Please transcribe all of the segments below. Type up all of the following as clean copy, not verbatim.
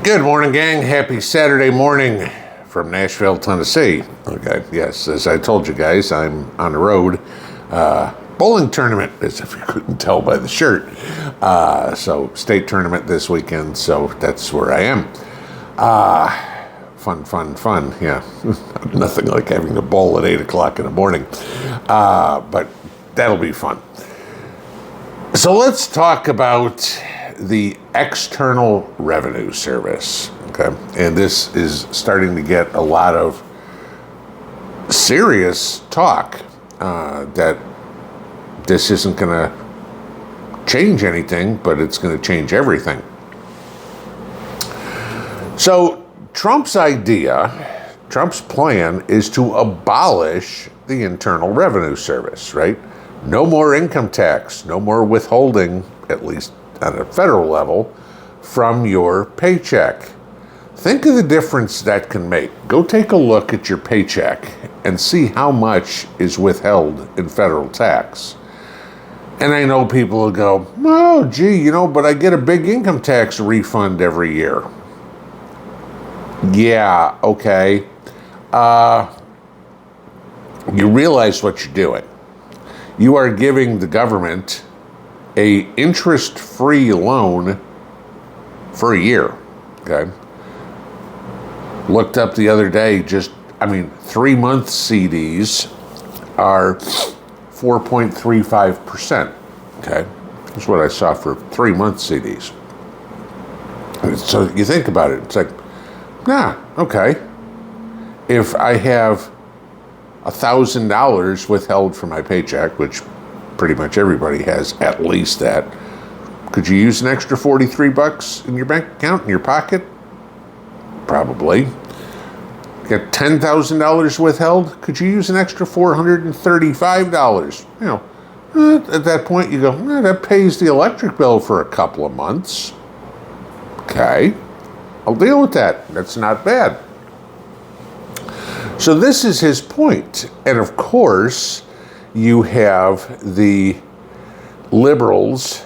Good morning, gang. Happy Saturday morning from Nashville, Tennessee. Okay, yes, as I told you guys, I'm on the road. Bowling tournament, as if you couldn't tell by the shirt. So state tournament this weekend, so that's where I am. Fun. Yeah, nothing like having to bowl at 8 o'clock in the morning. But that'll be fun. So let's talk about the External Revenue Service, okay? And this is starting to get a lot of serious talk that this isn't going to change anything, but it's going to change everything. So Trump's plan is to abolish the Internal Revenue Service, right? No more income tax, no more withholding, at least on a federal level, from your paycheck. Think of the difference that can make. Go take a look at your paycheck and see how much is withheld in federal tax. And I know people will go, oh, gee, but I get a big income tax refund every year. Yeah, okay. You realize what you're doing. You are giving the government a interest-free loan for a year, okay? Looked up the other day, 3-month CDs are 4.35%, okay? That's what I saw for 3-month CDs. And so you think about it, it's like, okay. If I have $1,000 withheld from my paycheck, which pretty much everybody has at least that, could you use an extra $43 in your bank account, in your pocket? Probably. You got $10,000 withheld, could you use an extra $435? At that point you go, that pays the electric bill for a couple of months. Okay, I'll deal with that. That's not bad. So this is his point. And of course, you have the liberals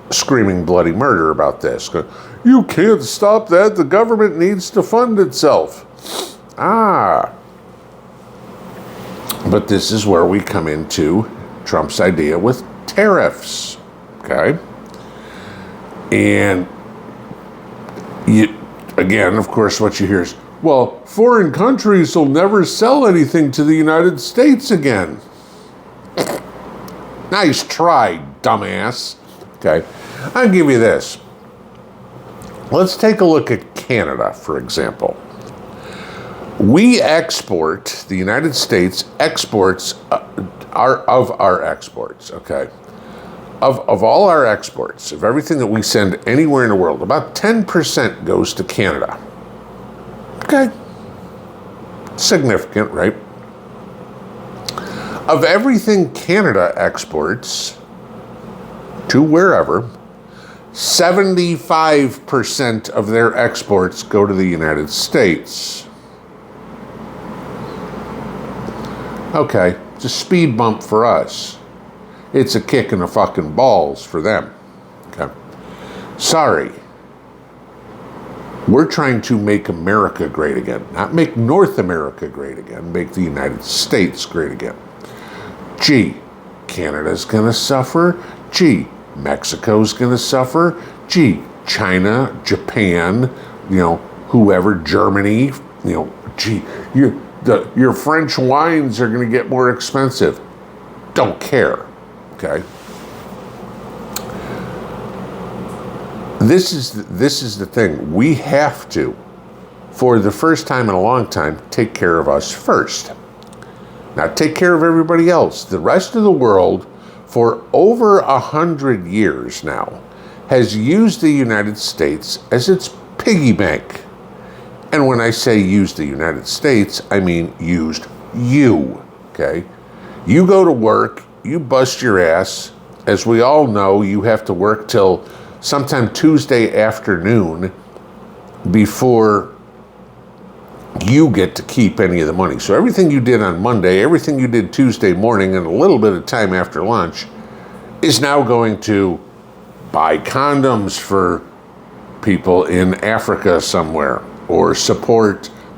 screaming bloody murder about this. You can't stop that. The government needs to fund itself. But this is where we come into Trump's idea with tariffs, okay? And again, of course, what you hear is, well, foreign countries will never sell anything to the United States again. Nice try, dumbass. Okay, I'll give you this. Let's take a look at Canada, for example. We export, the United States exports our exports, okay? Of all our exports, of everything that we send anywhere in the world, about 10% goes to Canada. Okay, significant, right? Of everything Canada exports to wherever, 75% of their exports go to the United States. Okay, it's a speed bump for us. It's a kick in the fucking balls for them. Okay, sorry. We're trying to make America great again. Not make North America great again, make the United States great again. Gee, Canada's gonna suffer. Gee, Mexico's gonna suffer. Gee, China, Japan, whoever, Germany, gee, your French wines are gonna get more expensive. Don't care, okay? This is the thing. We have to, for the first time in a long time, take care of us first. Not take care of everybody else. The rest of the world, for over 100 years now, has used the United States as its piggy bank. And when I say use the United States, I mean used you, okay? You go to work, you bust your ass. As we all know, you have to work till sometime Tuesday afternoon before you get to keep any of the money. So everything you did on Monday, everything you did Tuesday morning, and a little bit of time after lunch is now going to buy condoms for people in Africa somewhere, or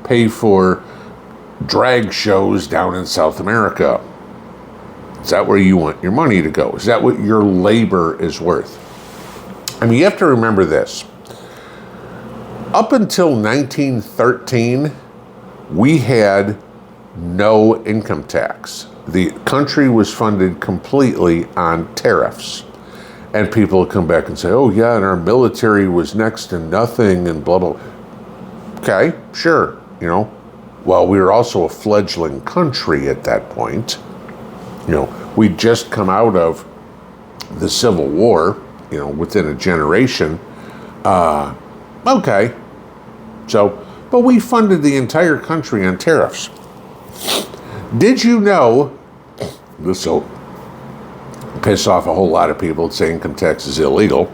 pay for drag shows down in South America. Is that where you want your money to go? Is that what your labor is worth? I mean, you have to remember this. Up until 1913, we had no income tax. The country was funded completely on tariffs. And people come back and say, oh yeah, and our military was next to nothing and blah, blah. Okay, sure, Well, we were also a fledgling country at that point. We'd just come out of the Civil War, within a generation. Okay. But we funded the entire country on tariffs. Did you know, this will piss off a whole lot of people that say income tax is illegal.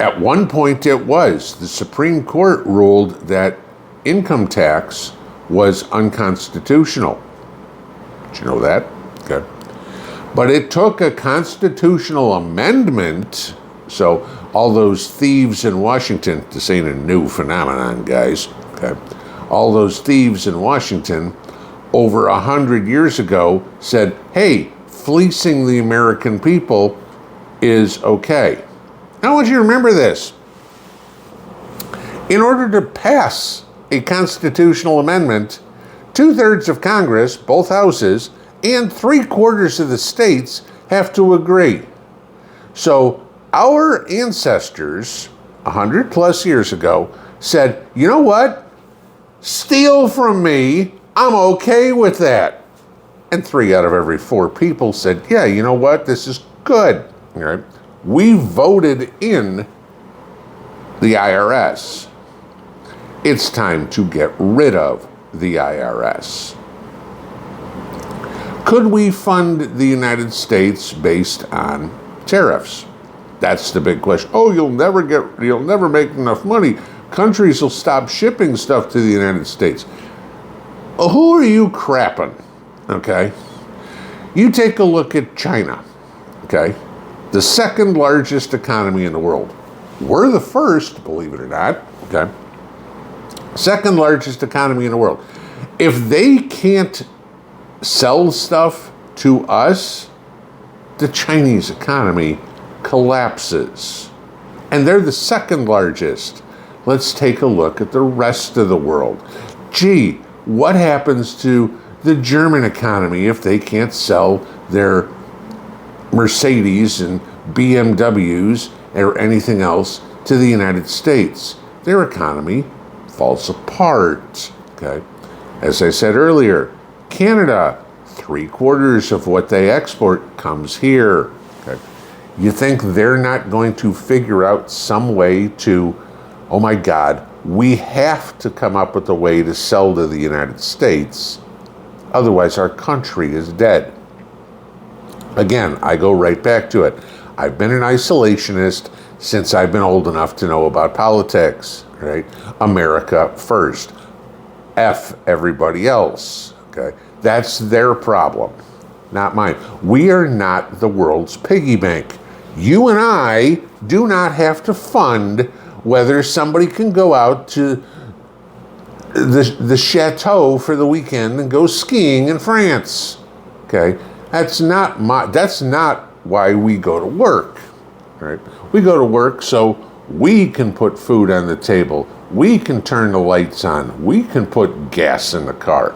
At one point it was. The Supreme Court ruled that income tax was unconstitutional. Did you know that? Okay. But it took a constitutional amendment, so all those thieves in Washington, this ain't a new phenomenon, guys, okay? All those thieves in Washington over 100 years ago said, hey, fleecing the American people is okay. Now I want you to remember this. In order to pass a constitutional amendment, 2/3 of Congress, both houses, and 3/4 of the states have to agree. So our ancestors, 100 plus years ago, said, you know what? Steal from me, I'm okay with that. And 3 out of every 4 people said, yeah, you know what? This is good. All right. We voted in the IRS. It's time to get rid of the IRS. Could we fund the United States based on tariffs? That's the big question. Oh, you'll never make enough money. Countries will stop shipping stuff to the United States. Who are you crapping? Okay. You take a look at China. Okay. The second largest economy in the world. We're the first, believe it or not. Okay. Second largest economy in the world. If they can't sell stuff to us, the Chinese economy collapses. And they're the second largest. Let's take a look at the rest of the world. Gee, what happens to the German economy if they can't sell their Mercedes and BMWs or anything else to the United States? Their economy falls apart. Okay. As I said earlier, Canada, 3/4 of what they export comes here. Okay. You think they're not going to figure out some way to, oh my God, we have to come up with a way to sell to the United States, otherwise our country is dead. Again, I go right back to it. I've been an isolationist since I've been old enough to know about politics, right? America first. F everybody else, okay? That's their problem, not mine. We are not the world's piggy bank. You and I do not have to fund whether somebody can go out to the chateau for the weekend and go skiing in France, okay? That's not why we go to work, right? We go to work so we can put food on the table. We can turn the lights on. We can put gas in the car.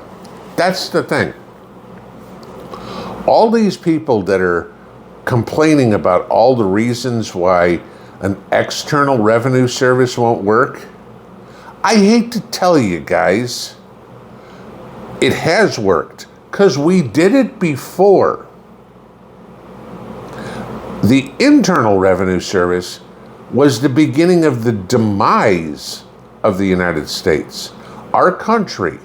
That's the thing. All these people that are complaining about all the reasons why an external revenue service won't work, I hate to tell you guys, it has worked because we did it before. The Internal Revenue Service was the beginning of the demise of the United States. Our country,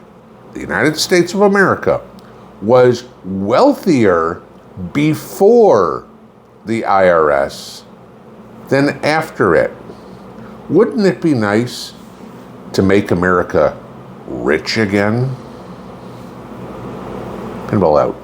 the United States of America, was wealthier before the IRS than after it. Wouldn't it be nice to make America rich again? Pinball out.